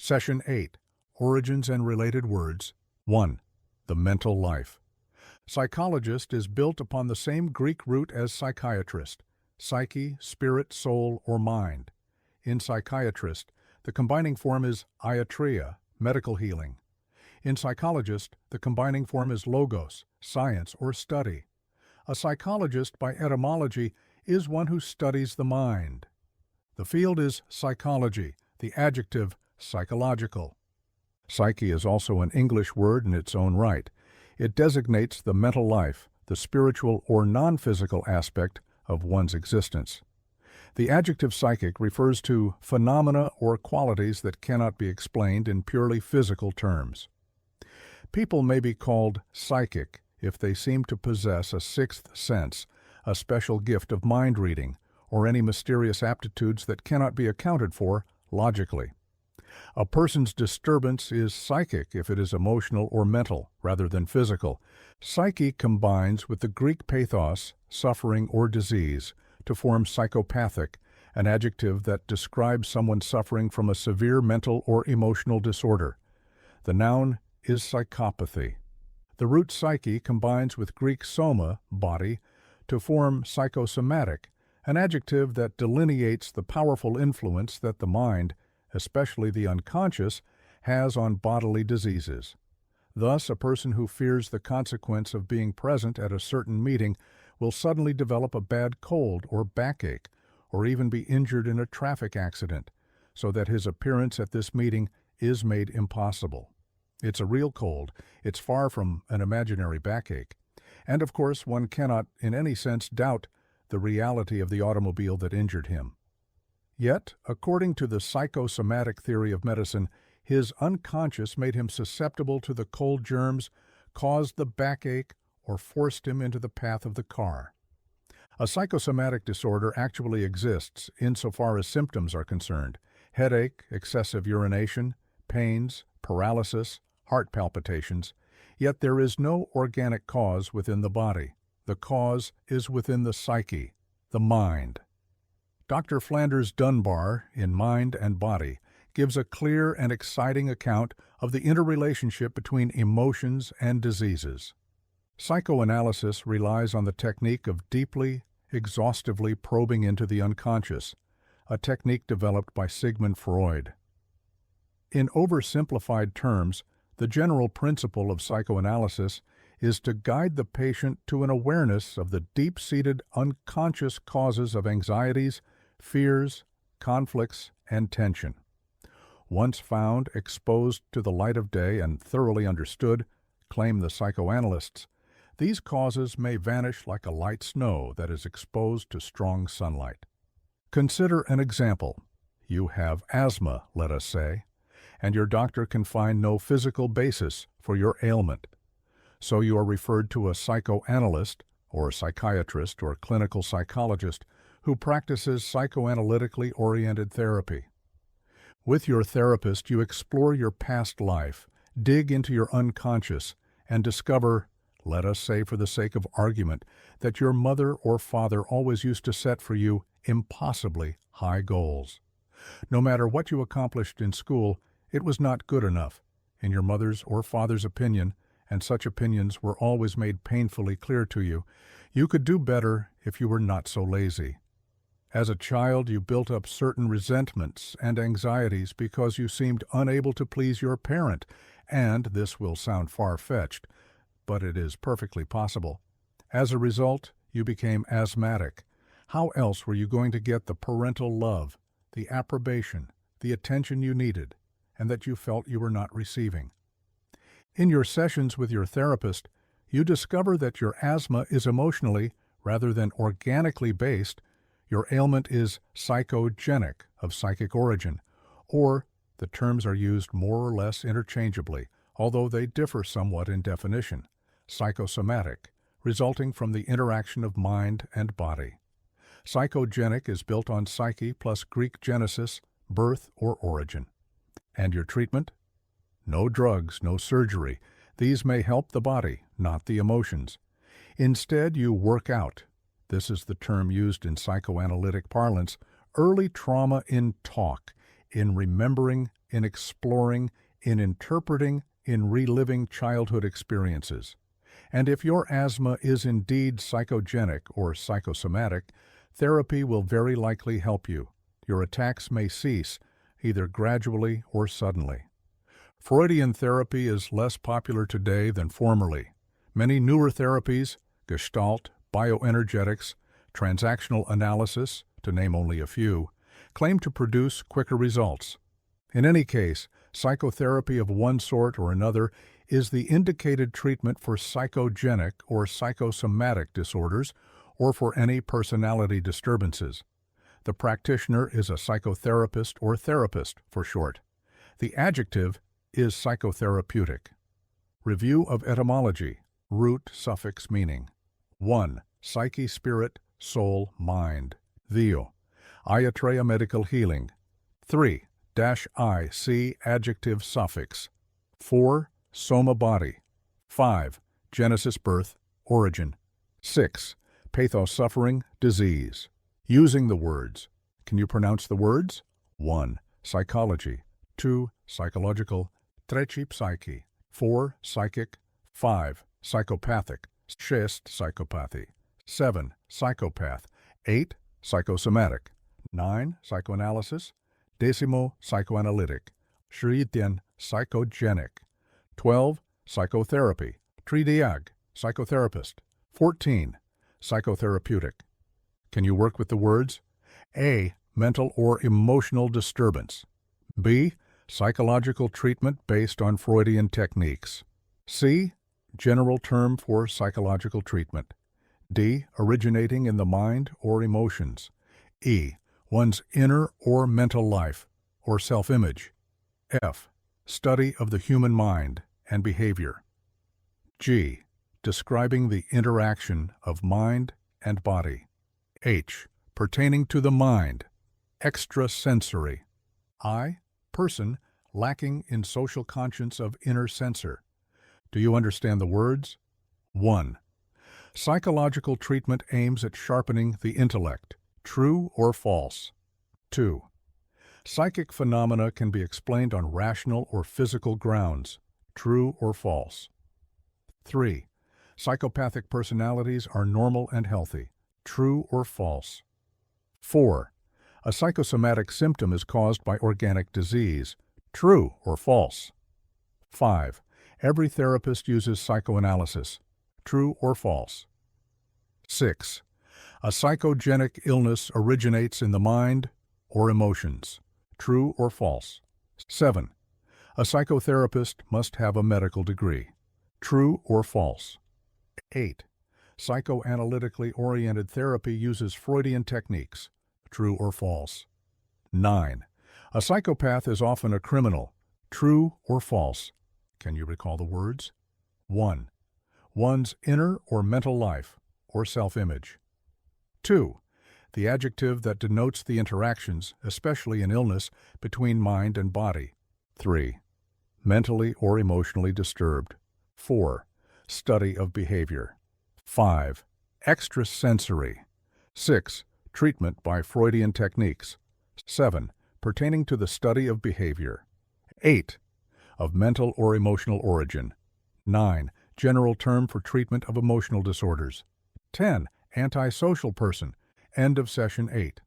Session 8. Origins and Related Words. 1. The mental life. Psychologist is built upon the same Greek root as psychiatrist, psyche, spirit, soul, or mind. In psychiatrist, the combining form is iatria, medical healing. In psychologist, the combining form is logos, science or study. A psychologist, by etymology, is one who studies the mind. The field is psychology, the adjective psychological. Psyche is also an English word in its own right. It designates the mental life, the spiritual or non-physical aspect of one's existence. The adjective psychic refers to phenomena or qualities that cannot be explained in purely physical terms. People may be called psychic if they seem to possess a sixth sense, a special gift of mind reading, or any mysterious aptitudes that cannot be accounted for logically. A person's disturbance is psychic if it is emotional or mental rather than physical. Psyche combines with the Greek pathos, suffering or disease, to form psychopathic, an adjective that describes someone suffering from a severe mental or emotional disorder. The noun is psychopathy. The root psyche combines with Greek soma, body, to form psychosomatic, an adjective that delineates the powerful influence that the mind, especially the unconscious, has on bodily diseases. Thus, a person who fears the consequence of being present at a certain meeting will suddenly develop a bad cold or backache, or even be injured in a traffic accident, so that his appearance at this meeting is made impossible. It's a real cold. It's far from an imaginary backache. And of course, one cannot in any sense doubt the reality of the automobile that injured him. Yet, according to the psychosomatic theory of medicine, his unconscious made him susceptible to the cold germs, caused the backache, or forced him into the path of the car. A psychosomatic disorder actually exists insofar as symptoms are concerned: headache, excessive urination, pains, paralysis, heart palpitations. Yet there is no organic cause within the body. The cause is within the psyche, the mind. Dr. Flanders Dunbar, in Mind and Body, gives a clear and exciting account of the interrelationship between emotions and diseases. Psychoanalysis relies on the technique of deeply, exhaustively probing into the unconscious, a technique developed by Sigmund Freud. In oversimplified terms, the general principle of psychoanalysis is to guide the patient to an awareness of the deep-seated unconscious causes of anxieties, fears, conflicts, and tension. Once found, exposed to the light of day, and thoroughly understood, claim the psychoanalysts, these causes may vanish like a light snow that is exposed to strong sunlight. Consider an example. You have asthma, let us say, and your doctor can find no physical basis for your ailment. So you are referred to a psychoanalyst, or psychiatrist, or clinical psychologist who practices psychoanalytically oriented therapy. With your therapist, you explore your past life, dig into your unconscious, and discover, let us say for the sake of argument, that your mother or father always used to set for you impossibly high goals. No matter what you accomplished in school, it was not good enough, in your mother's or father's opinion, and such opinions were always made painfully clear to you. You could do better if you were not so lazy. As a child, you built up certain resentments and anxieties because you seemed unable to please your parent, and this will sound far-fetched, but it is perfectly possible. As a result, you became asthmatic. How else were you going to get the parental love, the approbation, the attention you needed, and that you felt you were not receiving? In your sessions with your therapist, you discover that your asthma is emotionally, rather than organically based. Your ailment is psychogenic, of psychic origin, or the terms are used more or less interchangeably, although they differ somewhat in definition, psychosomatic, resulting from the interaction of mind and body. Psychogenic is built on psyche plus Greek genesis, birth or origin. And your treatment? No drugs, no surgery. These may help the body, not the emotions. Instead, you work out. This is the term used in psychoanalytic parlance, early trauma in talk, in remembering in exploring, in interpreting, in reliving childhood experiences. And if your asthma is indeed psychogenic or psychosomatic, therapy will very likely help you. Your attacks may cease, either gradually or suddenly. Freudian therapy is less popular today than formerly. Many newer therapies, Gestalt, bioenergetics, transactional analysis, to name only a few, claim to produce quicker results. In any case, psychotherapy of one sort or another is the indicated treatment for psychogenic or psychosomatic disorders or for any personality disturbances. The practitioner is a psychotherapist or therapist for short. The adjective is psychotherapeutic. Review of etymology, root suffix meaning. 1. Psyche, spirit, soul, mind. Theo. Iatreia, medical healing. 3. -I, see adjective suffix. 4. Soma, body. 5. Genesis, birth, origin. 6. Pathos, suffering, disease. Using the words. Can you pronounce the words? 1. Psychology. 2. Psychological. 3. Psyche. 4. Psychic. 5. Psychopathic. 6. Psychopathy. 7. Psychopath. 8. Psychosomatic. 9. Psychoanalysis. 10. Psychoanalytic. 11. Psychogenic. 12. Psychotherapy. 13. Psychotherapist. 14. Psychotherapeutic. Can you work with the words? A. Mental or emotional disturbance. B. Psychological treatment based on Freudian techniques. C. General term for psychological treatment. D. Originating in the mind or emotions. E. One's inner or mental life or self-image. F. Study of the human mind and behavior. G. Describing the interaction of mind and body. H. Pertaining to the mind. Extrasensory. I. Person lacking in social conscience of inner censor. Do you understand the words? 1. Psychological treatment aims at sharpening the intellect. True or false? 2. Psychic phenomena can be explained on rational or physical grounds. True or false? 3. Psychopathic personalities are normal and healthy. True or false? 4. A psychosomatic symptom is caused by organic disease. True or false? 5. Every therapist uses psychoanalysis. True or false? 6. A psychogenic illness originates in the mind or emotions. True or false? 7. A psychotherapist must have a medical degree. True or false? 8. Psychoanalytically oriented therapy uses Freudian techniques. True or false? 9. A psychopath is often a criminal. True or false? Can you recall the words? 1. One's inner or mental life or self-image. 2. The adjective that denotes the interactions, especially in illness, between mind and body. 3. Mentally or emotionally disturbed. 4. Study of behavior. 5. Extrasensory. 6. Treatment by Freudian techniques. 7. Pertaining to the study of behavior. 8. Of mental or emotional origin. 9. General term for treatment of emotional disorders. 10. Antisocial person. End of Session 8.